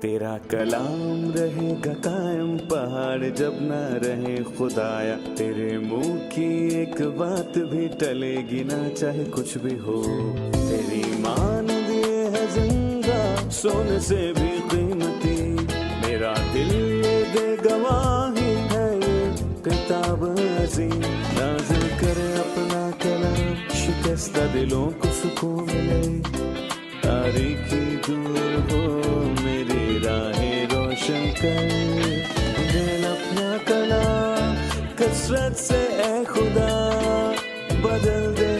तेरा कलाम रहेगा कायम पहाड़ जब ना रहे खुदाया, तेरे मुंह की एक बात भी टलेगी ना चाहे कुछ भी हो। तेरी मान दिए है जिंदा सोने से भी कीमती, मेरा दिल ये दे गवाही है ये किताब अज़ीम। नाज़िल करे अपना कलाम शिकस्ता दिलों को सुकून मिले, तारीकी दूर हो मेरी राहें रोशन कर। दिल अपना कलाम कसरत से ए खुदा बदल दे,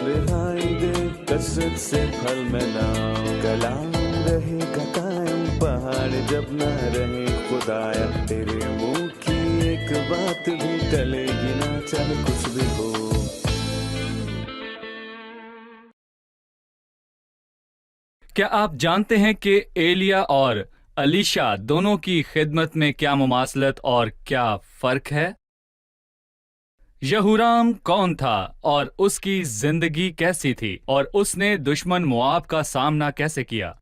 रिहाई दे कसरत से फल में नाम। कलाम रहेगा कायम पहाड़ जब ना रहे खुदाया, तेरे मुंह की एक बात भी टलेगी ना चाहे कुछ भी हो। क्या आप जानते हैं कि एलिया और अलीशा दोनों की खिदमत में क्या मुमासलत और क्या फर्क है? यहूराम कौन था और उसकी जिंदगी कैसी थी, और उसने दुश्मन मोआब का सामना कैसे किया?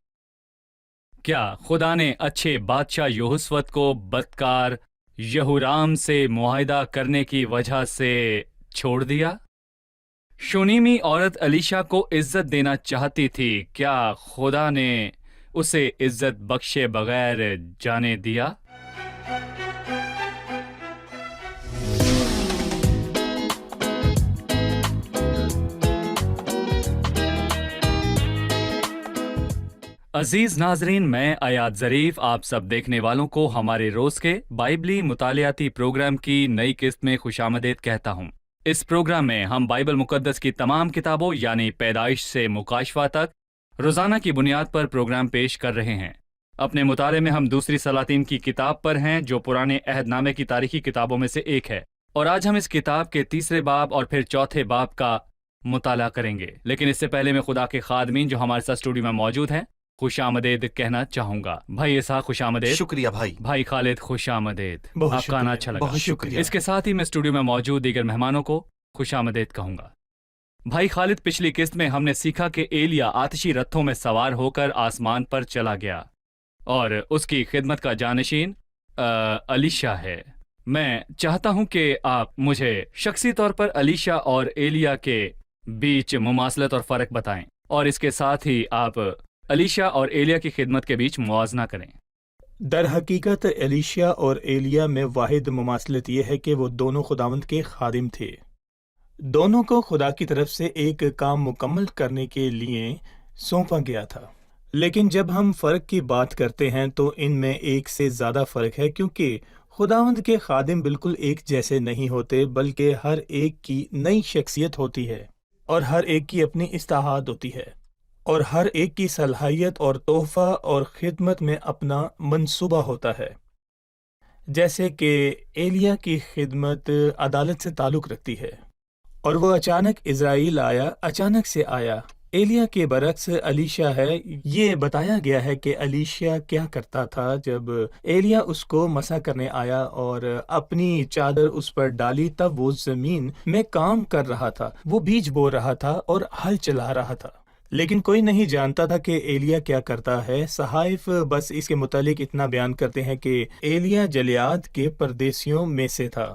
क्या खुदा ने अच्छे बादशाह यहोशवत को बदकार यहूराम से मुआहिदा करने की वजह से छोड़ दिया? शूनीमी औरत अलीशा को इज्जत देना चाहती थी, क्या खुदा ने उसे इज्जत बख्शे बगैर जाने दिया? अजीज नाजरीन, मैं अयाद ज़रीफ आप सब देखने वालों को हमारे रोज के बाइबली मुतालियाती प्रोग्राम की नई किस्त में खुशामदीद कहता हूँ। इस प्रोग्राम में हम बाइबल मुकद्दस की तमाम किताबों यानी पैदाइश से मुकाशफा तक रोजाना की बुनियाद पर प्रोग्राम पेश कर रहे हैं। अपने मुताले में हम दूसरी सलातीन की किताब पर हैं, जो पुराने अहदनामे की तारीखी किताबों में से एक है, और आज हम इस किताब के तीसरे बाब और फिर चौथे बाब का मुताला करेंगे। लेकिन इससे पहले मैं खुदा के खादमीन जो हमारे साथ स्टूडियो में मौजूद हैं खुशामदीद कहना चाहूंगा। भाई इसहाक खुशामदीद। शुक्रिया भाई। भाई खालिद खुशामदीद। बहुत आपका आना अच्छा लगा। बहुत शुक्रिया। इसके साथ ही मैं स्टूडियो में मौजूद दीगर मेहमानों को खुशामदीद कहूंगा। भाई खालिद, पिछली किस्त में हमने सीखा कि एलिया आतिशी रथों में सवार होकर आसमान पर चला गया और उसकी खिदमत का जानशीन अलीशा है। मैं चाहता हूं कि आप मुझे शख्सी तौर पर अलीशा और एलिया के बीच मुमासलत और फ़र्क बताएं, और इसके साथ ही आप अलीशा और एलिया की खिदमत के बीच मुआवजना करें। दर हकीकत अलीशा और एलिया में वाहिद मुमासलत यह है कि वो दोनों खुदावंद के खादिम थे। दोनों को खुदा की तरफ से एक काम मुकम्मल करने के लिए सौंपा गया था। लेकिन जब हम फ़र्क की बात करते हैं तो इनमें एक से ज़्यादा फ़र्क है, क्योंकि खुदावंद के खादिम बिल्कुल एक जैसे नहीं होते, बल्कि हर एक की नई शख्सियत होती है और हर एक की अपनी इस्ताहाद होती है, और हर एक की सलाहियत और तोहफा और खिदमत में अपना मंसूबा होता है। जैसे कि एलिया की खिदमत अदालत से ताल्लुक़ रखती है और वो अचानक इज़राइल आया, अचानक से आया। एलिया के बरक्स अलीशा है। ये बताया गया है कि अलीशा क्या करता था जब एलिया उसको मसा करने आया और अपनी चादर उस पर डाली, तब वो ज़मीन में काम कर रहा था, वो बीज बो रहा था और हल चला रहा था। लेकिन कोई नहीं जानता था कि एलिया क्या करता है। सहाइफ बस इसके मुतालिक इतना बयान करते हैं कि एलिया जलियाद के परदेसियों में से था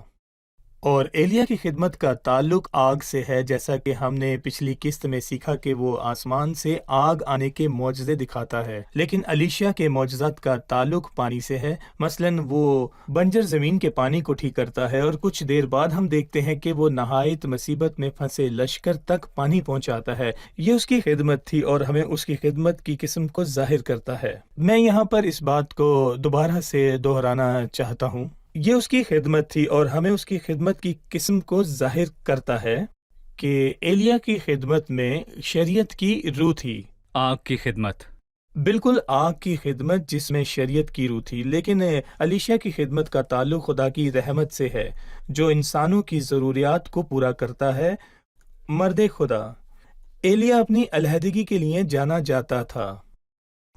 और एलिया की खिदमत का ताल्लुक आग से है, जैसा कि हमने पिछली किस्त में सीखा कि वो आसमान से आग आने के मौजज़े दिखाता है। लेकिन अलीशा के मौजज़ात का ताल्लुक पानी से है। मसलन वो बंजर ज़मीन के पानी को ठीक करता है और कुछ देर बाद हम देखते हैं कि वो नहायत मुसीबत में फंसे लश्कर तक पानी पहुंचाता है। ये उसकी खिदमत थी और हमें उसकी खिदमत की किस्म को जाहिर करता है। मैं यहाँ पर इस बात को दोबारा से दोहराना चाहता हूँ। ये उसकी खिदमत थी और हमें उसकी खिदमत की किस्म को जाहिर करता है कि एलिया की खिदमत में शरीयत की रूह थी। आग की खिदमत, बिल्कुल आग की खिदमत जिसमें शरीयत की रूह थी। लेकिन अलीशा की खिदमत का ताल्लुक खुदा की रहमत से है, जो इंसानों की ज़रूरियात को पूरा करता है। मर्द खुदा एलिया अपनी अलहदगी के लिए जाना जाता था।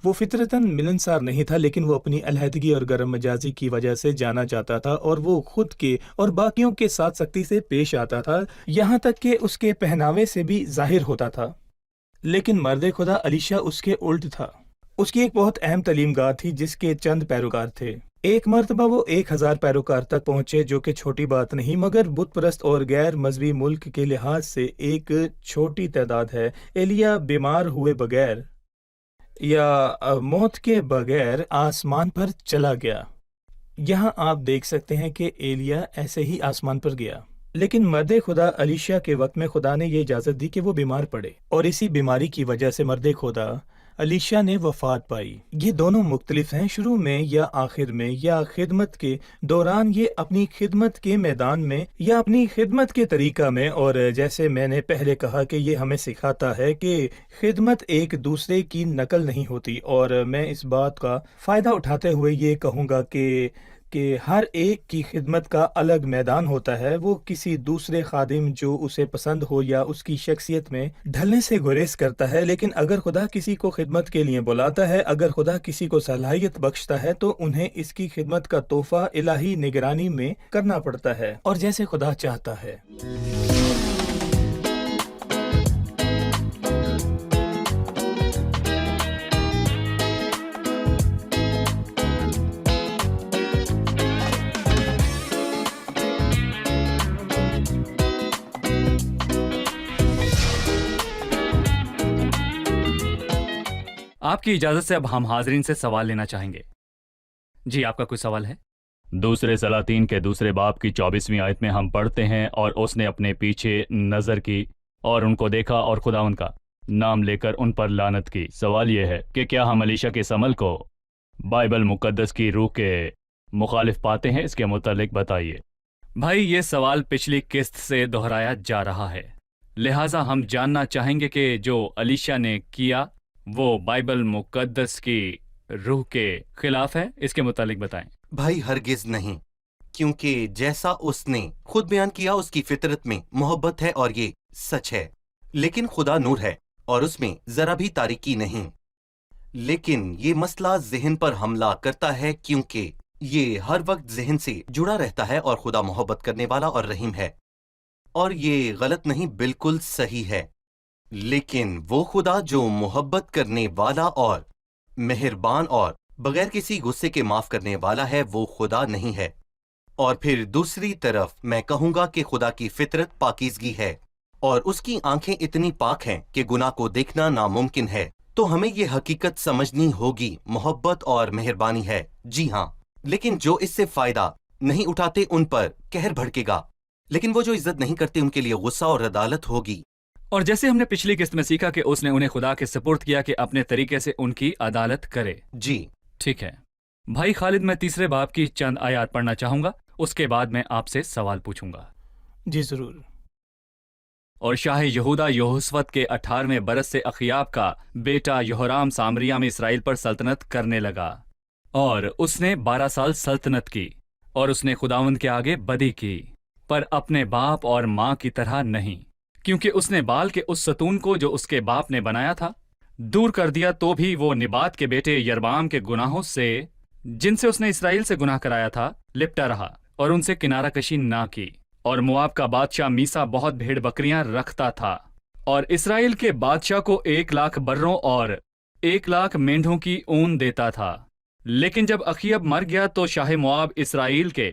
वो फितरतन मिलनसार नहीं था, लेकिन वो अपनी अलहदगी और गरम मजाजी की वजह से जाना जाता था और वो खुद के और बाकियों के साथ सख्ती से पेश आता था, यहाँ तक कि उसके पहनावे से भी जाहिर होता था। लेकिन मर्द खुदा अलीशा उसके उल्ट था। اس کی ایک بہت اہم تعلیم گاہ تھی جس کے چند پیروکار تھے۔ ایک مرتبہ وہ 1000 پیروکار تک پہنچے، جو کہ چھوٹی بات نہیں، مگر بت پرست اور غیر مذہبی ملک کے لحاظ سے ایک چھوٹی تعداد ہے۔ ایلیا بیمار ہوئے بغیر یا موت کے بغیر آسمان پر چلا گیا۔ یہاں آپ دیکھ سکتے ہیں کہ ایلیا ایسے ہی آسمان پر گیا، لیکن مرد خدا الیشا کے وقت میں خدا نے یہ اجازت دی کہ وہ بیمار پڑے، اور اسی بیماری کی وجہ سے مرد خدا الیشا نے وفات پائی۔ یہ دونوں مختلف ہیں، شروع میں یا آخر میں یا خدمت کے دوران، یہ اپنی خدمت کے میدان میں یا اپنی خدمت کے طریقہ میں، اور جیسے میں نے پہلے کہا کہ یہ ہمیں سکھاتا ہے کہ خدمت ایک دوسرے کی نقل نہیں ہوتی، اور میں اس بات کا فائدہ اٹھاتے ہوئے یہ کہوں گا کہ ہر ایک کی خدمت کا الگ میدان ہوتا ہے۔ وہ کسی دوسرے خادم جو اسے پسند ہو یا اس کی شخصیت میں ڈھلنے سے گریز کرتا ہے، لیکن اگر خدا کسی کو خدمت کے لیے بلاتا ہے، اگر خدا کسی کو صلاحیت بخشتا ہے، تو انہیں اس کی خدمت کا تحفہ الہی نگرانی میں کرنا پڑتا ہے، اور جیسے خدا چاہتا ہے۔ آپ کی اجازت سے اب ہم حاضرین سے سوال لینا چاہیں گے۔ جی، آپ کا کوئی سوال ہے؟ دوسرے سلاطین کے دوسرے باب کی 24ویں آیت میں ہم پڑھتے ہیں، اور اس نے اپنے پیچھے نظر کی اور ان کو دیکھا اور خداوند کا نام لے کر ان پر لعنت کی۔ سوال یہ ہے کہ کیا ہم الیشا کے اس عمل کو بائبل مقدس کی روح کے مخالف پاتے ہیں؟ اس کے متعلق بتائیے۔ بھائی، یہ سوال پچھلی قسط سے دہرایا جا رہا ہے، لہٰذا ہم جاننا چاہیں گے کہ جو الیشا نے کیا وہ بائبل مقدس کی روح کے خلاف ہے؟ اس کے متعلق بتائیں۔ بھائی، ہرگز نہیں، کیونکہ جیسا اس نے خود بیان کیا اس کی فطرت میں محبت ہے اور یہ سچ ہے، لیکن خدا نور ہے اور اس میں ذرا بھی تاریکی نہیں۔ لیکن یہ مسئلہ ذہن پر حملہ کرتا ہے، کیونکہ یہ ہر وقت ذہن سے جڑا رہتا ہے، اور خدا محبت کرنے والا اور رحیم ہے، اور یہ غلط نہیں، بالکل صحیح ہے۔ لیکن وہ خدا جو محبت کرنے والا اور مہربان اور بغیر کسی غصے کے معاف کرنے والا ہے، وہ خدا نہیں ہے۔ اور پھر دوسری طرف میں کہوں گا کہ خدا کی فطرت پاکیزگی ہے، اور اس کی آنکھیں اتنی پاک ہیں کہ گناہ کو دیکھنا ناممکن ہے۔ تو ہمیں یہ حقیقت سمجھنی ہوگی، محبت اور مہربانی ہے، جی ہاں، لیکن جو اس سے فائدہ نہیں اٹھاتے ان پر قہر بھڑکے گا، لیکن وہ جو عزت نہیں کرتے ان کے لیے غصہ اور عدالت ہوگی۔ اور جیسے ہم نے پچھلی قسط میں سیکھا کہ اس نے انہیں خدا کے سپرد کیا کہ اپنے طریقے سے ان کی عدالت کرے۔ جی ٹھیک ہے بھائی خالد، میں تیسرے باب کی چند آیات پڑھنا چاہوں گا، اس کے بعد میں آپ سے سوال پوچھوں گا۔ جی ضرور۔ اور شاہ یہودا یہوشفت کے 18ویں برس سے اخیاب کا بیٹا یہورام سامریہ میں اسرائیل پر سلطنت کرنے لگا، اور اس نے 12 سال سلطنت کی، اور اس نے خداوند کے آگے بدی کی، پر اپنے باپ اور ماں کی طرح نہیں، کیونکہ اس نے بال کے اس ستون کو جو اس کے باپ نے بنایا تھا دور کر دیا، تو بھی وہ نبات کے بیٹے یربعام کے گناہوں سے جن سے اس نے اسرائیل سے گناہ کرایا تھا لپٹا رہا، اور ان سے کنارہ کشی نہ کی۔ اور مواب کا بادشاہ میسا بہت بھیڑ بکریاں رکھتا تھا، اور اسرائیل کے بادشاہ کو 1,00,000 بروں اور 1,00,000 مینڈھوں کی اون دیتا تھا۔ لیکن جب اخیب مر گیا تو شاہ مواب اسرائیل کے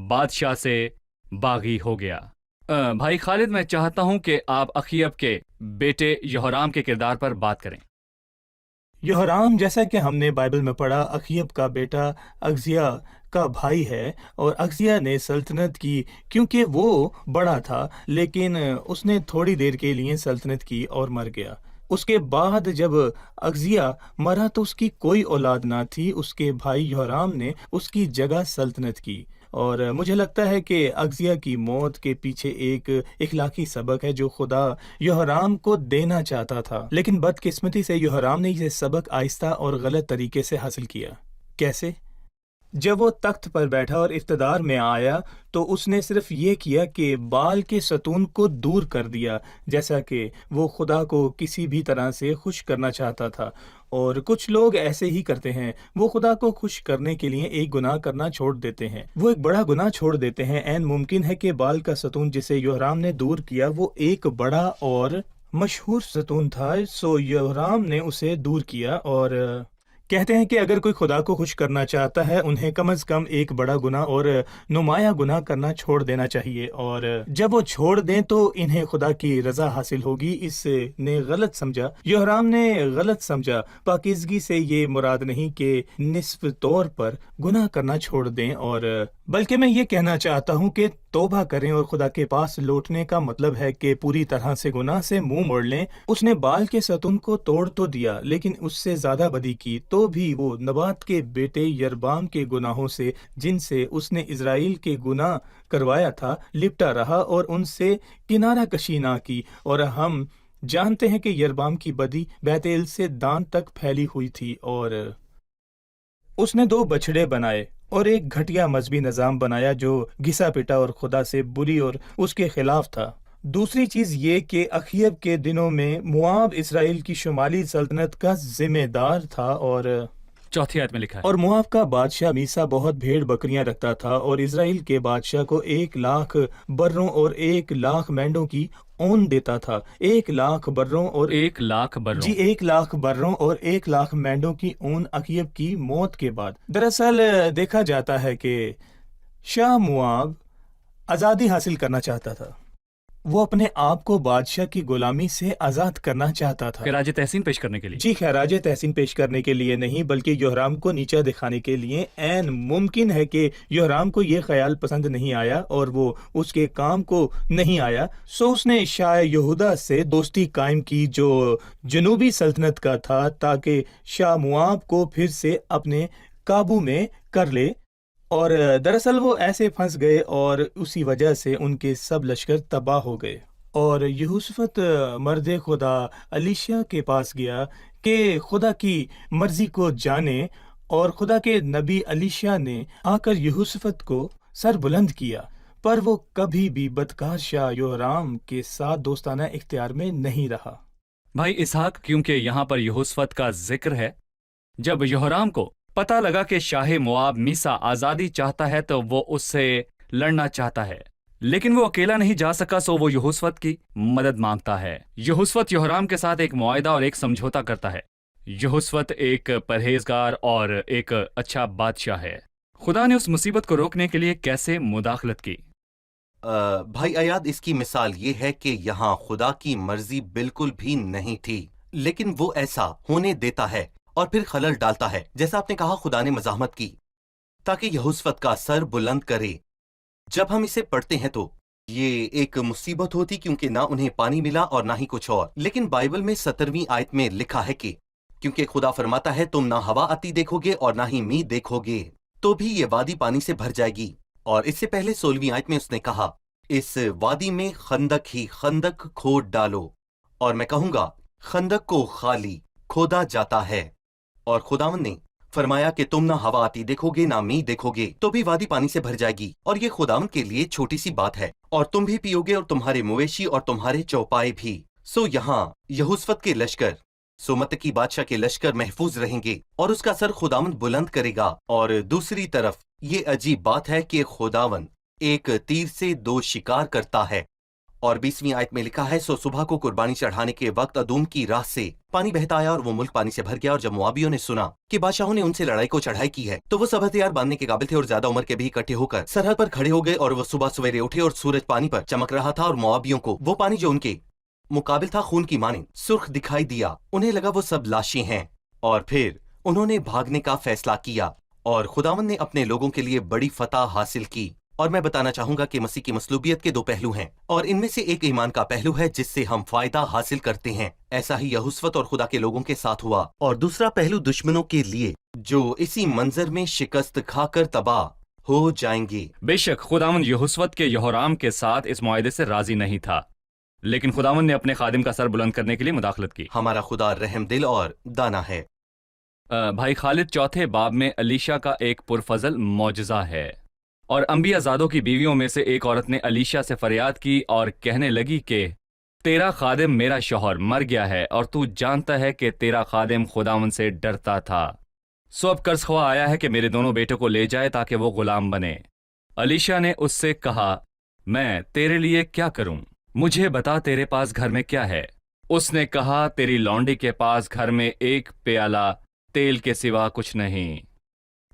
بادشاہ سے باغی ہو گیا۔ بھائی خالد، میں چاہتا ہوں کہ آپ اخیب کے بیٹے یہورام کے کردار پر بات کریں۔ یہورام، جیسا کہ ہم نے بائبل میں پڑھا، اخیب کا بیٹا اغزیہ کا بھائی ہے، اور اغزیہ نے سلطنت کی کیونکہ وہ بڑا تھا، لیکن اس نے تھوڑی دیر کے لیے سلطنت کی اور مر گیا۔ اس کے بعد جب اغزیہ مرا تو اس کی کوئی اولاد نہ تھی، اس کے بھائی یہورام نے اس کی جگہ سلطنت کی۔ اور مجھے لگتا ہے کہ اغزیہ کی موت کے پیچھے ایک اخلاقی سبق ہے جو خدا یہورام کو دینا چاہتا تھا، لیکن بدقسمتی سے یہورام نے یہ سبق آہستہ اور غلط طریقے سے حاصل کیا۔ کیسے؟ جب وہ تخت پر بیٹھا اور اقتدار میں آیا تو اس نے صرف یہ کیا کہ بال کے ستون کو دور کر دیا، جیسا کہ وہ خدا کو کسی بھی طرح سے خوش کرنا چاہتا تھا۔ اور کچھ لوگ ایسے ہی کرتے ہیں، وہ خدا کو خوش کرنے کے لیے ایک گناہ کرنا چھوڑ دیتے ہیں، وہ ایک بڑا گناہ چھوڑ دیتے ہیں۔ عین ممکن ہے کہ بال کا ستون جسے یہورام نے دور کیا وہ ایک بڑا اور مشہور ستون تھا، سو یہورام نے اسے دور کیا، اور کہتے ہیں کہ اگر کوئی خدا کو خوش کرنا چاہتا ہے انہیں کم از کم ایک بڑا گناہ اور نمایاں گناہ کرنا چھوڑ دینا چاہیے، اور جب وہ چھوڑ دیں تو انہیں خدا کی رضا حاصل ہوگی۔ اس نے غلط سمجھا، یہورام نے غلط سمجھا۔ پاکیزگی سے یہ مراد نہیں کہ نصف طور پر گناہ کرنا چھوڑ دیں، اور بلکہ میں یہ کہنا چاہتا ہوں کہ توبہ کریں اور خدا کے پاس لوٹنے کا مطلب ہے کہ پوری طرح سے گناہ سے منہ موڑ لیں۔ اس نے بال کے ستون کو توڑ تو دیا لیکن اس سے زیادہ بدی کی، تو بھی وہ نبات کے بیٹے یربام کے گناہوں سے جن سے اس نے اسرائیل کے گناہ کروایا تھا لپٹا رہا اور ان سے کنارہ کشی نہ کی۔ اور ہم جانتے ہیں کہ یربام کی بدی بیت ایل سے دان تک پھیلی ہوئی تھی، اور اس نے 2 بچھڑے بنائے اور ایک گھٹیا مذہبی نظام بنایا جو گھسا پٹا اور خدا سے بری اور اس کے خلاف تھا۔ دوسری چیز یہ کہ اخیب کے دنوں میں مواب اسرائیل کی شمالی سلطنت کا ذمہ دار تھا، اور چوتھی آیت میں لکھا ہے، اور مواب کا بادشاہ میسا بہت بھیڑ بکریاں رکھتا تھا، اور اسرائیل کے بادشاہ کو 1,00,000 بروں اور 1,00,000 مینڈوں کی اون دیتا تھا۔ 1,00,000 بروں اور 1,00,000 بروں۔ جی 1,00,000 بروں اور 1,00,000 مینڈوں کی اون اخیب کی موت کے بعد۔ دراصل دیکھا جاتا ہے کہ شاہ مواب آزادی حاصل کرنا چاہتا تھا، وہ اپنے آپ کو بادشاہ کی غلامی سے آزاد کرنا چاہتا تھا۔ خراج تحسین پیش کرنے کے لیے؟ جی خراج تحسین پیش کرنے کے لیے نہیں، بلکہ یہورام کو نیچا دکھانے کے لیے۔ عین ممکن ہے کہ یہورام کو یہ خیال پسند نہیں آیا اور وہ اس کے کام کو نہیں آیا، سو اس نے شاہ یہودا سے دوستی قائم کی جو جنوبی سلطنت کا تھا، تاکہ شاہ مواب کو پھر سے اپنے قابو میں کر لے، اور دراصل وہ ایسے پھنس گئے اور اسی وجہ سے ان کے سب لشکر تباہ ہو گئے۔ اور یہوشفت مرد خدا الیشیا کے پاس گیا کہ خدا کی مرضی کو جانے، اور خدا کے نبی الیشیا نے آ کر یہوشفت کو سر بلند کیا، پر وہ کبھی بھی بدکار شاہ یہورام کے ساتھ دوستانہ اختیار میں نہیں رہا۔ بھائی اسحاق، کیونکہ یہاں پر یہوشفت کا ذکر ہے، جب یہورام کو پتہ لگا کہ شاہ مواب میسا آزادی چاہتا ہے تو وہ اس سے لڑنا چاہتا ہے، لیکن وہ اکیلا نہیں جا سکا، سو وہ یہوشفت کی مدد مانگتا ہے۔ یہوشفت یہورام کے ساتھ ایک معاہدہ اور ایک سمجھوتا کرتا ہے۔ یہوشفت ایک پرہیزگار اور ایک اچھا بادشاہ ہے۔ خدا نے اس مصیبت کو روکنے کے لیے کیسے مداخلت کی؟ بھائی ایاد، اس کی مثال یہ ہے کہ یہاں خدا کی مرضی بالکل بھی نہیں تھی، لیکن وہ ایسا ہونے دیتا ہے اور پھر خلل ڈالتا ہے۔ جیسا آپ نے کہا، خدا نے مزاحمت کی تاکہ یہوشفت کا سر بلند کرے۔ جب ہم اسے پڑھتے ہیں تو یہ ایک مصیبت ہوتی، کیونکہ نہ انہیں پانی ملا اور نہ ہی کچھ اور۔ لیکن بائبل میں 17ویں آیت میں لکھا ہے کہ کیونکہ خدا فرماتا ہے تم نہ ہوا آتی دیکھو گے اور نہ ہی می دیکھو گے، تو بھی یہ وادی پانی سے بھر جائے گی۔ اور اس سے پہلے 16ویں آیت میں اس نے کہا اس وادی میں خندق ہی خندق کھود ڈالو، اور میں کہوں گا خندق کو خالی کھودا جاتا ہے۔ اور خداوند نے فرمایا کہ تم نہ ہوا آتی دیکھو گے نہ می دیکھو گے، تو بھی وادی پانی سے بھر جائے گی۔ اور یہ خداوند کے لیے چھوٹی سی بات ہے، اور تم بھی پیو گے اور تمہارے مویشی اور تمہارے چوپائے بھی۔ سو یہاں یہوشفت کے لشکر، سو متکی بادشاہ کے لشکر محفوظ رہیں گے اور اس کا سر خداوند بلند کرے گا۔ اور دوسری طرف یہ عجیب بات ہے کہ خداوند ایک تیر سے 2 شکار کرتا ہے، اور 20ویں آیت میں لکھا ہے سو صبح کو قربانی چڑھانے کے وقت ادوم کی راہ سے پانی بہتا آیا اور وہ ملک پانی سے بھر گیا۔ اور جب موابیوں نے سنا کہ بادشاہوں نے ان سے لڑائی کو چڑھائی کی ہے تو وہ سب ہتھیار باندھنے کے قابل تھے اور زیادہ عمر کے بھی اکٹھے ہو کر سرحد پر کھڑے ہو گئے۔ اور وہ صبح سویرے اٹھے اور سورج پانی پر چمک رہا تھا، اور موابیوں کو وہ پانی جو ان کے مقابل تھا خون کی مانند سرخ دکھائی دیا۔ انہیں لگا وہ سب لاشیں ہیں، اور پھر انہوں نے بھاگنے کا فیصلہ کیا، اور خداوند نے اپنے لوگوں کے لیے بڑی فتح حاصل کی۔ اور میں بتانا چاہوں گا کہ مسیح کی مصلوبیت کے 2 پہلو ہیں، اور ان میں سے ایک ایمان کا پہلو ہے جس سے ہم فائدہ حاصل کرتے ہیں۔ ایسا ہی یہوشفت اور خدا کے لوگوں کے ساتھ ہوا۔ اور دوسرا پہلو دشمنوں کے لیے جو اسی منظر میں شکست کھا کر تباہ ہو جائیں گے۔ بے شک خداوند یہوشفت کے یہورام کے ساتھ اس معاہدے سے راضی نہیں تھا، لیکن خداوند نے اپنے خادم کا سر بلند کرنے کے لیے مداخلت کی۔ ہمارا خدا رحم دل اور دانا ہے۔ بھائی خالد، چوتھے باب میں الیشا کا ایک پرفضل معجزہ ہے، اور انبیاء زادوں کی بیویوں میں سے ایک عورت نے الیشا سے فریاد کی اور کہنے لگی کہ تیرا خادم میرا شوہر مر گیا ہے، اور تو جانتا ہے کہ تیرا خادم خداوند سے ڈرتا تھا، سو اب قرض خواہ آیا ہے کہ میرے دونوں بیٹوں کو لے جائے تاکہ وہ غلام بنے۔ الیشا نے اس سے کہا میں تیرے لیے کیا کروں؟ مجھے بتا تیرے پاس گھر میں کیا ہے؟ اس نے کہا تیری لونڈی کے پاس گھر میں 1 پیالہ तेल के सिवा कुछ नहीं।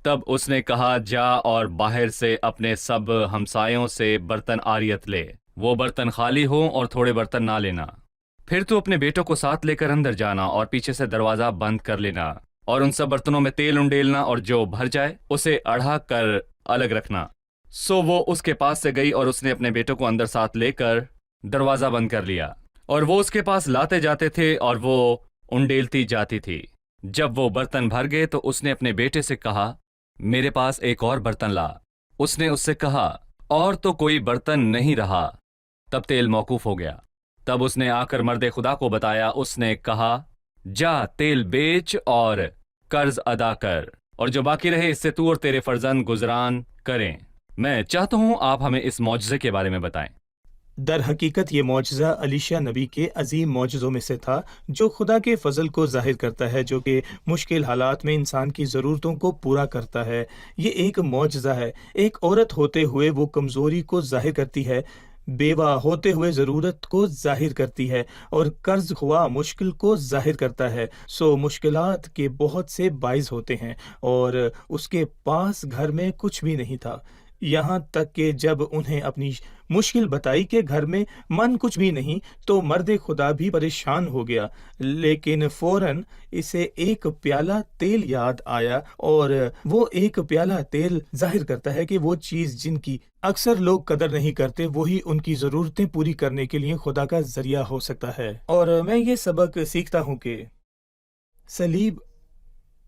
तब उसने कहा, जा और बाहर से अपने सब हमसायों से बर्तन आरियत ले, वो बर्तन खाली हो और थोड़े बर्तन ना लेना। फिर तू अपने बेटों को साथ लेकर अंदर जाना और पीछे से दरवाजा बंद कर लेना, और उन सब बर्तनों में तेल उंडेलना, और जो भर जाए उसे अढ़ा कर अलग रखना। सो वो उसके पास से गई और उसने अपने बेटों को अंदर साथ लेकर दरवाजा बंद कर लिया, और वो उसके पास लाते जाते थे और वो उंडेलती जाती थी। जब वो बर्तन भर गए तो उसने अपने बेटे से कहा, मेरे पास एक और बर्तन ला। उसने उससे कहा, और तो कोई बर्तन नहीं रहा। तब तेल मौकूफ हो गया। तब उसने आकर मर्दे खुदा को बताया। उसने कहा, जा तेल बेच और कर्ज अदा कर, और जो बाकी रहे इससे तू और तेरे फर्जंद गुजरान करें। मैं चाहता हूं आप हमें इस मौजज़े के बारे में बताएं। दर हकीकत ये मौजज़ा अलीशा नबी के अजीम मौजज़ों में से था, जो खुदा के फजल को जाहिर करता है, जो कि मुश्किल हालात में इंसान की ज़रूरतों को पूरा करता है। ये एक मौजज़ा है। एक औरत होते हुए वो कमज़ोरी को जाहिर करती है, बेवा होते हुए ज़रूरत को जाहिर करती है, और कर्ज हुआ मुश्किल को जाहिर करता है। सो मुश्किलात के बहुत से बाइस होते हैं, और उसके पास घर में कुछ भी नहीं था, यहाँ तक कि जब उन्हें अपनी मुश्किल बताई कि घर में मन कुछ भी नहीं, तो मर्द खुदा भी परेशान हो गया। लेकिन फौरन इसे एक प्याला तेल याद आया, और वो एक प्याला तेल जाहिर करता है कि वो चीज़ जिनकी अक्सर लोग कदर नहीं करते, वही उनकी ज़रूरतें पूरी करने के लिए खुदा का जरिया हो सकता है। और मैं ये सबक सीखता हूँ कि सलीब,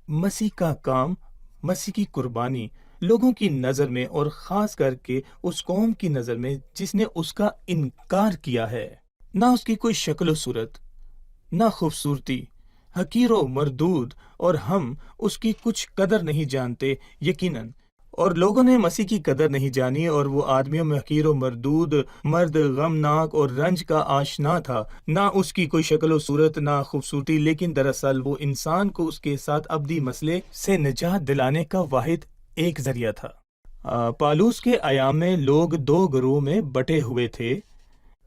मसीह का काम, मसीह की कुर्बानी लोगों की नज़र में, और ख़ास करके उस कौम की नज़र में जिसने उसका इनकार किया है, ना उसकी कोई शक्ल सूरत, ना खूबसूरती, हकीर व मरदूद, और हम उसकी कुछ कदर नहीं जानते यकीनन। और लोगों ने मसीह की कदर नहीं जानी, और वो आदमियों में हकीर व मरदूद, मर्द गमनाक और रंज का आशना था, ना उसकी कोई शक्ल व सूरत, ना खूबसूरती, लेकिन दरअसल वो इंसान को उसके साथ अब्दी मसले से निजात दिलाने का वाहिद एक जरिया था। पालूस के अयाम में लोग दो ग्रोह में बटे हुए थे।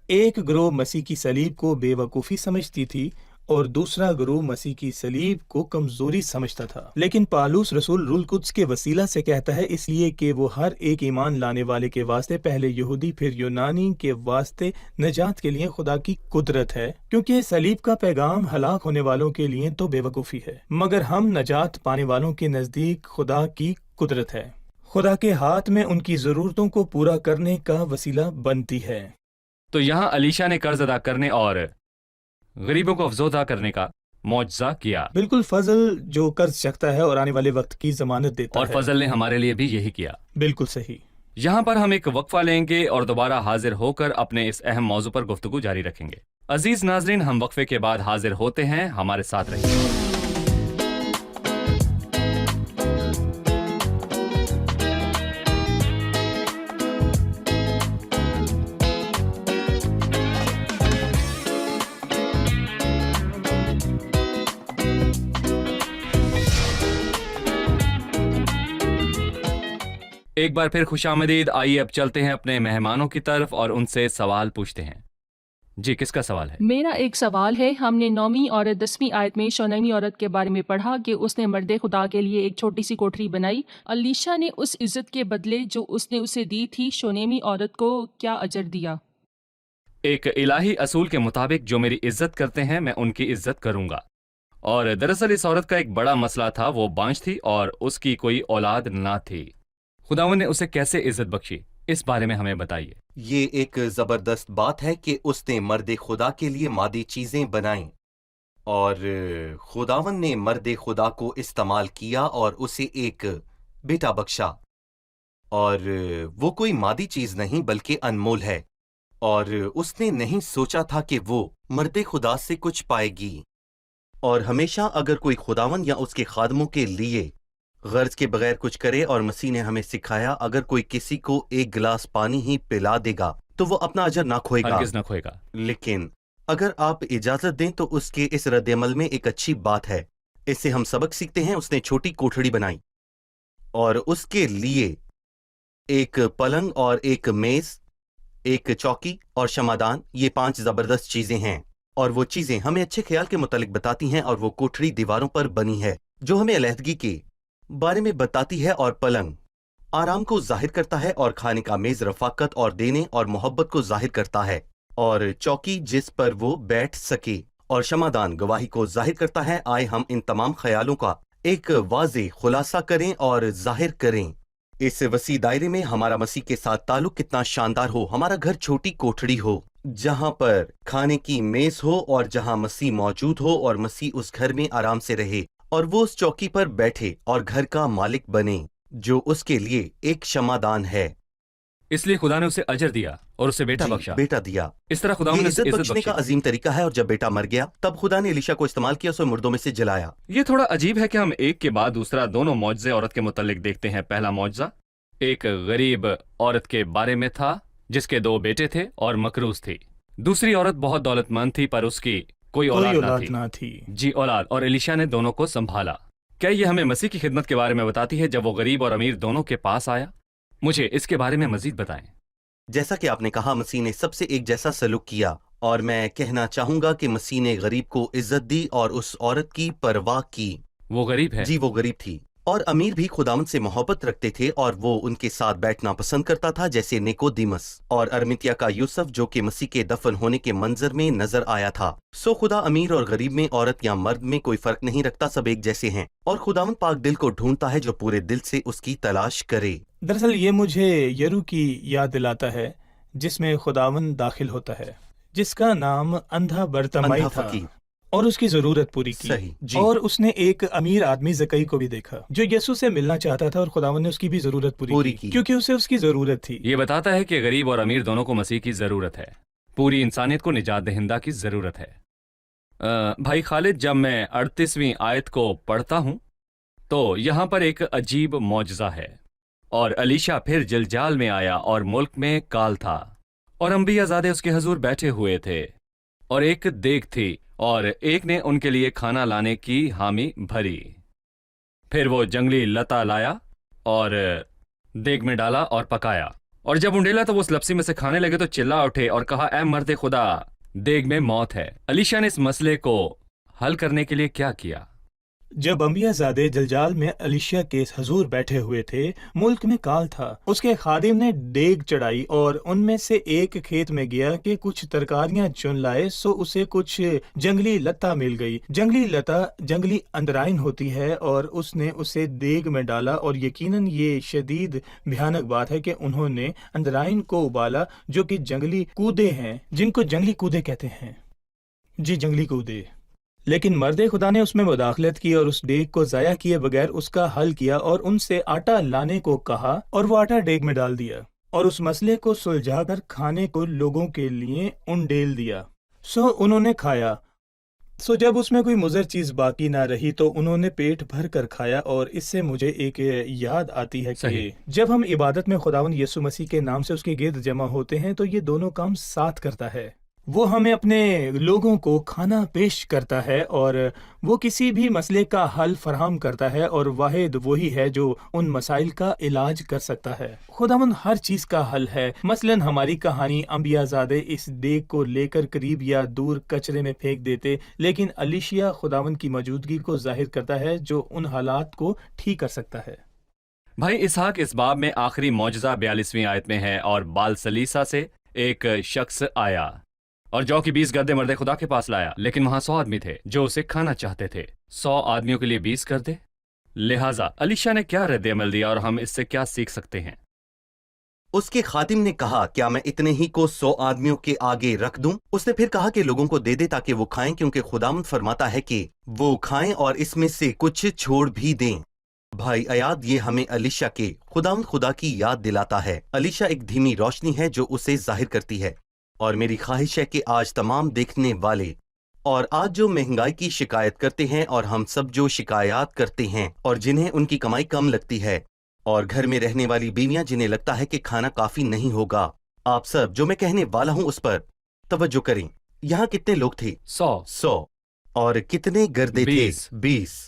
एक ग्रोह मसीह की सलीब को बेवकूफ़ी समझती थी, और दूसरा ग्रोह मसीह की सलीब को कमजोरी समझता था। लेकिन पालूस रसूल रूल कुद्स के वसीला से कहता है, इसलिए कि वो हर एक ईमान लाने वाले के वास्ते, पहले यहूदी फिर यूनानी के वास्ते नजात के लिए खुदा की कुदरत है, क्योंकि सलीब का पैगाम हलाक होने वालों के लिए तो बेवकूफ़ी है, मगर हम नजात पाने वालों के नज़दीक खुदा की कुदरत है। खुदा के हाथ में उनकी ज़रूरतों को पूरा करने का वसीला बनती है। तो यहाँ अलीशा ने कर्ज अदा करने और गरीबों को अफजोदा करने का मौजज़ा किया। बिल्कुल, फजल जो कर्ज चखता है और आने वाले वक्त की जमानत देता और है। फजल ने हमारे लिए भी यही किया। बिल्कुल सही। यहाँ पर हम एक वक्फा लेंगे और दोबारा हाजिर होकर अपने इस अहम मौजू पर गुफ्तगू जारी रखेंगे। अजीज नाजरीन, हम वक्फे के बाद हाजिर होते हैं, हमारे साथ रहिए। एक बार फिर खुशामदीद। आइए अब चलते हैं अपने मेहमानों की तरफ और उनसे सवाल पूछते हैं। जी, किसका सवाल है? मेरा एक सवाल है। हमने 9वीं और 10वीं आयत में शोनेमी औरत के बारे में पढ़ा कि उसने मर्द खुदा के लिए एक छोटी सी कोठरी बनाई। अलीशा ने उस इज्जत के बदले जो उसने उसे दी थी, शोनेमी औरत को क्या अजर दिया? एक इलाही असूल के मुताबिक जो मेरी इज्जत करते हैं मैं उनकी इज्जत करूंगा। और दरअसल इस औरत का एक बड़ा मसला था, वो बांझ थी और उसकी कोई औलाद ना थी। खुदावंद ने उसे कैसे इज्जत बख्शी, इस बारे में हमें बताइए। ये एक जबरदस्त बात है कि उसने मर्द खुदा के लिए मादी चीजें बनाई, और खुदावन ने मर्द खुदा को इस्तेमाल किया और उसे एक बेटा बख्शा। और वो कोई मादी चीज नहीं बल्कि अनमोल है, और उसने नहीं सोचा था कि वो मर्द खुदा से कुछ पाएगी। और हमेशा अगर कोई खुदावन या उसके खादमों के लिए गर्ज के बगैर कुछ करे, और मसीह ने हमें सिखाया अगर कोई किसी को एक गिलास पानी ही पिला देगा तो वो अपना अजर ना खोएगा, हरगिज़ ना खोएगा। लेकिन अगर आप इजाजत दें तो उसके इस रद्द-ए-अमल में एक अच्छी बात है। इससे हम सबक सीखते हैं। उसने छोटी कोठड़ी बनाई और उसके लिए एक पलंग और एक मेज, एक चौकी और शमादान, ये 5 जबरदस्त चीजें हैं। और वो चीजें हमें अच्छे ख्याल के मुतालिक बताती हैं, और वो कोठड़ी दीवारों पर बनी है। जो हमें अलहदगी के बारे में बताती है, और पलंग आराम को जाहिर करता है, और खाने का मेज रफाकत और देने और मोहब्बत को जाहिर करता है, और चौकी जिस पर वो बैठ सके, और शमादान गवाही को जाहिर करता है। आए हम इन तमाम ख्यालों का एक वाज़ेह खुलासा करें और जाहिर करें। इस वसी दायरे में हमारा मसीह के साथ ताल्लुक कितना शानदार हो। हमारा घर छोटी कोठड़ी हो जहां पर खाने की मेज हो, और जहां मसीह मौजूद हो, और मसीह उस घर में आराम से रहे, और वो उस चौकी पर बैठे और घर का मालिक बने जो उसके लिए एक क्षमादान है। इसलिए खुदा ने उसे अजर दिया और उसे बेटा जी, बख्शा। बेटा दिया। इस तरह खुदा ये ने इज्जत उसे इज्जत बख्शने का बख्शी। अजीम तरीका है। और जब बेटा मर गया तब खुदा ने एलीशा को इस्तेमाल किया, उसे मुर्दों में से जलाया। ये थोड़ा अजीब है कि हम एक के बाद दूसरा दोनों मौजज़े औरत के मुतल्लिक देखते हैं। पहला मौजज़ा एक गरीब औरत के बारे में था जिसके 2 बेटे थे और मकरूज थी। दूसरी औरत बहुत दौलतमंद थी पर उसकी कोई औलाद ना थी। जी, औलाद। और एलीशा ने दोनों को संभाला। क्या ये हमें मसीह की खिदमत के बारे में बताती है जब वो गरीब और अमीर दोनों के पास आया? मुझे इसके बारे में मजीद बताएं। जैसा कि आपने कहा, मसीह ने सबसे एक जैसा सलूक किया, और मैं कहना चाहूंगा कि मसीह ने गरीब को इज्जत दी और उस औरत की परवाह की। वो गरीब है। जी, वो गरीब थी। और अमीर भी खुदावंद से मोहब्बत रखते थे, और वो उनके साथ बैठना पसंद करता था, जैसे निकोदिमस और अरमितिया का यूसुफ, जो कि मसीह के दफन होने के मंजर में नजर आया था। सो खुदा अमीर और गरीब में, औरत या मर्द में कोई फर्क नहीं रखता, सब एक जैसे हैं। और खुदावंद पाक दिल को ढूंढता है जो पूरे दिल से उसकी तलाश करे। दरअसल ये मुझे यरू की याद दिलाता है जिसमें खुदावंद दाखिल होता है, जिसका नाम अंधा बरतमाई अंधा था, फकीर। और उसकी जरूरत पूरी की। सही, जी। और उसने एक अमीर आदमी जकई को भी देखा जो यीशु से मिलना चाहता था, और खुदावंद ने उसकी भी जरूरत पूरी की क्योंकि उसे उसकी जरूरत थी। ये बताता है कि गरीब और अमीर दोनों को मसीह की जरूरत है। पूरी इंसानियत को निजात दहिंदा की जरूरत है। भाई खालिद, जब मैं 38वीं आयत को पढ़ता हूं तो यहां पर एक अजीब मौजज़ा है। और अलीशा फिर जलजाल में आया और मुल्क में काल था, और अंबियाज़ादे उसके हजूर बैठे हुए थे, और एक देग थी, और एक ने उनके लिए खाना लाने की हामी भरी। फिर वो जंगली लता लाया और देग में डाला और पकाया, और जब उंडेला तो वो उस लपसी में से खाने लगे तो चिल्ला उठे और कहा, ऐ मर्द खुदा, देग में मौत है। अलीशा ने इस मसले को हल करने के लिए क्या किया? जब अंबियाज़ादे जलजाल में अलीशा के हजूर बैठे हुए थे, मुल्क में काल था, उसके खादिम ने देग चढ़ाई और उनमें से एक खेत में गया कि कुछ तरकारियां चुन लाए। सो उसे कुछ जंगली लता मिल गई। जंगली लता जंगली अंदराइन होती है, और उसने उसे देग में डाला। और यकीनन ये शदीद भयानक बात है कि उन्होंने अंदराइन को उबाला, जो कि जंगली कूदे हैं, जिनको जंगली कूदे कहते हैं। जी, जंगली कूदे। लेकिन मर्द खुदा ने उसमें मुदाखलत की और उस डेग को ज़ाया किए बगैर उसका हल किया, और उनसे आटा लाने को कहा, और वो आटा डेग में डाल दिया, और उस मसले को सुलझाकर खाने को लोगों के लिए उंडेल दिया। सो उन्होंने खाया। सो जब उसमें कोई मुज़र चीज़ बाकी ना रही तो उन्होंने पेट भर कर खाया। और इससे मुझे एक याद आती है कि जब हम इबादत में खुदावंद यीशु मसीह के नाम से उसके गिर्द जमा होते हैं तो ये दोनों काम साथ करता है। वो हमें अपने लोगों को खाना पेश करता है, और वो किसी भी मसले का हल फराहम करता है, और वाहिद वही है जो उन मसाइल का इलाज कर सकता है। खुदावंद हर चीज़ का हल है। मसलन हमारी कहानी, अंबियाज़ादे इस देग को लेकर करीब या दूर कचरे में फेंक देते, लेकिन अलीशिया खुदावंद की मौजूदगी को जाहिर करता है जो उन हालात को ठीक कर सकता है। भाई इसहाक इस बाब में आखिरी मौजज़ा 42वीं आयत में है। और बाल सलीसा से एक शख्स आया और जौ की 20 गर्दे मर्द खुदा के पास लाया, लेकिन वहां 100 आदमी थे जो उसे खाना चाहते थे। 100 आदमियों के लिए 20 गर्दे। लिहाजा अलीशा ने क्या रद्द अमल दिया और हम इससे क्या सीख सकते हैं? उसके खादिम ने कहा, क्या मैं इतने ही को 100 आदमियों के आगे रख दूं? उसने फिर कहा कि लोगों को दे दे ताकि वो खाएं, क्योंकि खुदावंद फरमाता है कि वो खाएं और इसमें से कुछ छोड़ भी दें। भाई अयाद, ये हमें अलीशा के खुदावंद खुदा की याद दिलाता है। अलीशा एक धीमी रोशनी है जो उसे जाहिर करती है। और मेरी ख्वाहिश है कि आज तमाम देखने वाले, और आज जो महंगाई की शिकायत करते हैं, और हम सब जो शिकायत करते हैं, और जिन्हें उनकी कमाई कम लगती है, और घर में रहने वाली बीवियां जिन्हें लगता है कि खाना काफी नहीं होगा, आप सब जो मैं कहने वाला हूं उस पर तवज्जो करें। यहाँ कितने लोग थे? 100। और कितने गर्दे थे? 20।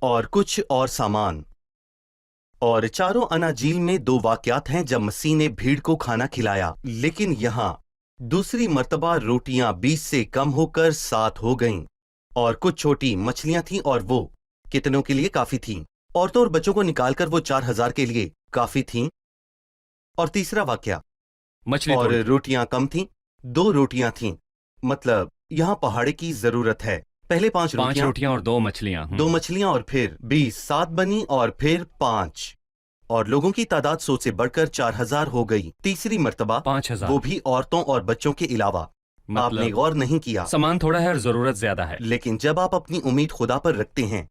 और कुछ और सामान। और चारों अनाजील में 2 वाकयात हैं जब मसीह ने भीड़ को खाना खिलाया, लेकिन यहाँ दूसरी मर्तबा रोटियां 20 से कम होकर 7 हो गईं, और कुछ छोटी मछलियां थीं, और वो کتنوں کے لیے کافی تھیں؟ عورتوں اور بچوں کو نکال کر وہ 4000 کے لیے کافی تھیں۔ اور تیسرا واقعہ، مچھلی اور توڑی۔ روٹیاں کم تھیں، 2 روٹیاں تھیں۔ مطلب یہاں پہاڑے کی ضرورت ہے۔ پہلے 5 5 روٹیاں، روٹیاں اور 2 مچھلیاں۔ 2 مچھلیاں اور پھر 20، 7 بنی اور پھر 5، اور لوگوں کی تعداد 100 سے بڑھ کر 4000 ہو گئی۔ تیسری مرتبہ 5000۔ وہ بھی عورتوں اور بچوں کے علاوہ۔ آپ نے غور نہیں کیا، سامان تھوڑا ہے اور ضرورت زیادہ ہے۔ لیکن جب آپ اپنی امید خدا پر رکھتے ہیں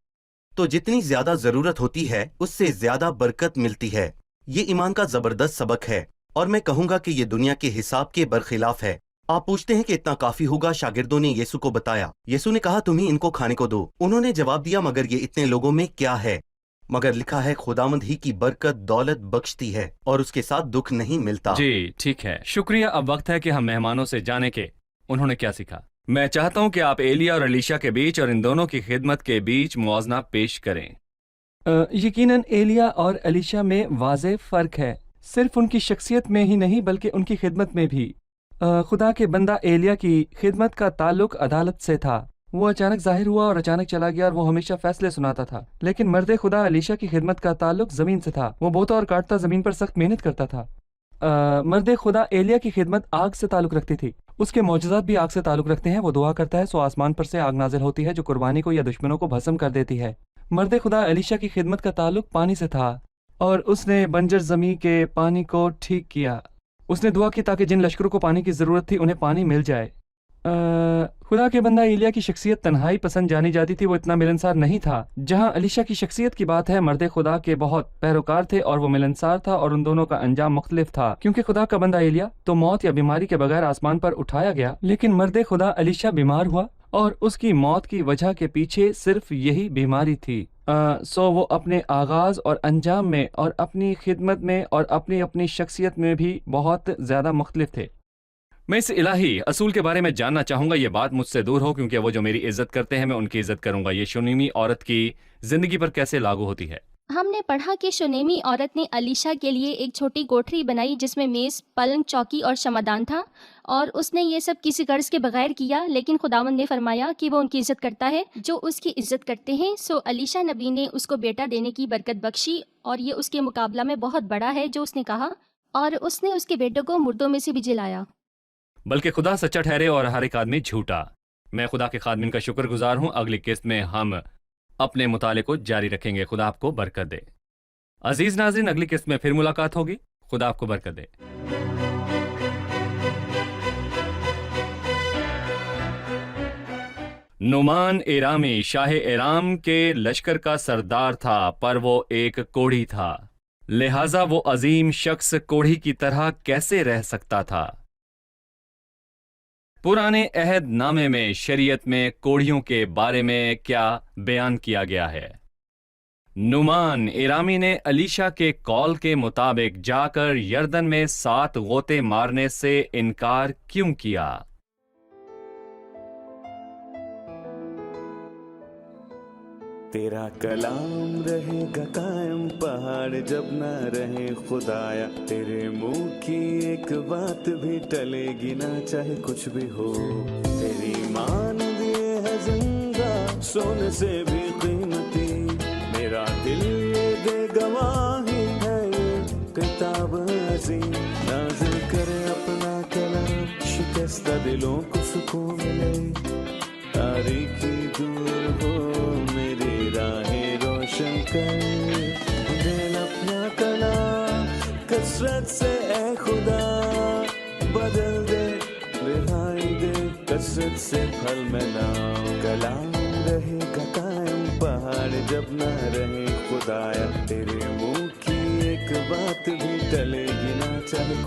تو جتنی زیادہ ضرورت ہوتی ہے اس سے زیادہ برکت ملتی ہے۔ یہ ایمان کا زبردست سبق ہے، اور میں کہوں گا کہ یہ دنیا کے حساب کے برخلاف ہے۔ آپ پوچھتے ہیں کہ اتنا کافی ہوگا؟ شاگردوں نے یسوع کو بتایا۔ یسوع نے کہا تم ہی ان کو کھانے کو دو۔ انہوں نے جواب دیا مگر یہ اتنے لوگوں میں کیا ہے؟ مگر لکھا ہے خداوند ہی کی برکت دولت بخشتی ہے اور اس کے ساتھ دکھ نہیں ملتا۔ جی ٹھیک ہے، شکریہ۔ اب وقت ہے کہ ہم مہمانوں سے جانیں کہ انہوں نے کیا سیکھا۔ میں چاہتا ہوں کہ آپ ایلیا اور الیشا کے بیچ اور ان دونوں کی خدمت کے بیچ موازنہ پیش کریں۔ یقیناً ایلیا اور الیشا میں واضح فرق ہے، صرف ان کی شخصیت میں ہی نہیں بلکہ ان کی خدمت میں بھی۔ خدا کے بندہ ایلیا کی خدمت کا تعلق عدالت سے تھا، وہ اچانک ظاہر ہوا اور اچانک چلا گیا اور وہ ہمیشہ فیصلے سناتا تھا۔ لیکن مرد خدا الیشا کی خدمت کا تعلق زمین سے تھا، وہ بوتا اور کاٹتا، زمین پر سخت محنت کرتا تھا۔ مرد خدا ایلیا کی خدمت آگ سے تعلق رکھتی تھی، اس کے معجزات بھی آگ سے تعلق رکھتے ہیں۔ وہ دعا کرتا ہے سو آسمان پر سے آگ نازل ہوتی ہے جو قربانی کو یا دشمنوں کو بھسم کر دیتی ہے۔ مرد خدا الیشا کی خدمت کا تعلق پانی سے تھا، اور اس نے بنجر زمین کے پانی کو ٹھیک کیا۔ اس نے دعا کی تاکہ جن لشکروں کو پانی کی ضرورت تھی انہیں پانی مل جائے۔ خدا کے بندہ ایلیا کی شخصیت تنہائی پسند جانی جاتی تھی، وہ اتنا ملنسار نہیں تھا۔ جہاں الیشا کی شخصیت کی بات ہے، مرد خدا کے بہت پیروکار تھے اور وہ ملنسار تھا، اور ان دونوں کا انجام مختلف تھا۔ کیونکہ خدا کا بندہ ایلیا تو موت یا بیماری کے بغیر آسمان پر اٹھایا گیا، لیکن مرد خدا الیشا بیمار ہوا، اور اس کی موت کی وجہ کے پیچھے صرف یہی بیماری تھی۔ سو وہ اپنے آغاز اور انجام میں اور اپنی خدمت میں اور اپنی شخصیت میں بھی بہت زیادہ مختلف تھے۔ میں اس الہی اصول کے بارے میں جاننا چاہوں گا، یہ بات مجھ سے دور ہو، کیونکہ وہ جو میری عزت کرتے ہیں میں ان کی عزت کروں گا۔ یہ شونیمی عورت کی زندگی پر کیسے لاگو ہوتی ہے؟ ہم نے پڑھا کہ شونیمی عورت نے الیشا کے لیے ایک چھوٹی کوٹری بنائی جس میں میز، پلنگ، چوکی اور شمعدان تھا، اور اس نے یہ سب کسی غرض کے بغیر کیا، لیکن خداوند نے فرمایا کہ وہ ان کی عزت کرتا ہے جو اس کی عزت کرتے ہیں۔ سو الیشا نبی نے اس کو بیٹا دینے کی برکت بخشی، اور یہ اس کے مقابلہ میں بہت بڑا ہے جو اس نے کہا، اور اس نے اس کے بیٹے کو مردوں میں سے بھی جلایا۔ بلکہ خدا سچا ٹھہرے اور ہر ایک آدمی جھوٹا۔ میں خدا کے خادمین کا شکر گزار ہوں۔ اگلی قسط میں ہم اپنے مطالعے کو جاری رکھیں گے۔ خدا آپ کو برکت دے۔ عزیز ناظرین، اگلی قسط میں پھر ملاقات ہوگی۔ خدا آپ کو برکت دے۔ نعمان ایرامی شاہ ایرام کے لشکر کا سردار تھا، پر وہ ایک کوڑھی تھا، لہٰذا وہ عظیم شخص کوڑھی کی طرح کیسے رہ سکتا تھا؟ پرانے عہد نامے میں شریعت میں کوڑھیوں کے بارے میں کیا بیان کیا گیا ہے؟ نعمان ایرامی نے الیشا کے قول کے مطابق جا کر یردن میں 7 غوطے مارنے سے انکار کیوں کیا؟ تیرا کلام رہے گا قائم پہاڑ جب نہ رہے خدایا، تیرے منہ کی ایک بات بھی ٹلے گی نہ چاہے کچھ بھی ہو، تیری مان دیے ہے زندہ سونے سے بھی قیمتی، میرا دل یہ دے گواہی ہے یہ کتاب عظیم، نازل کرے اپنا کلام شکستہ دلوں کو سکون ملے، تاریکی دور ہو میری راہیں روشن کر، دل اپنا کلام کثرت سے اے خدا بدل دے، رہائی دے کثرت سے پھل ملاؤ، کلام رہے گا قائم پہاڑ جب نہ رہے خدایا، تیرے منہ کی ایک بات بھی ٹلے گی نہ چاہے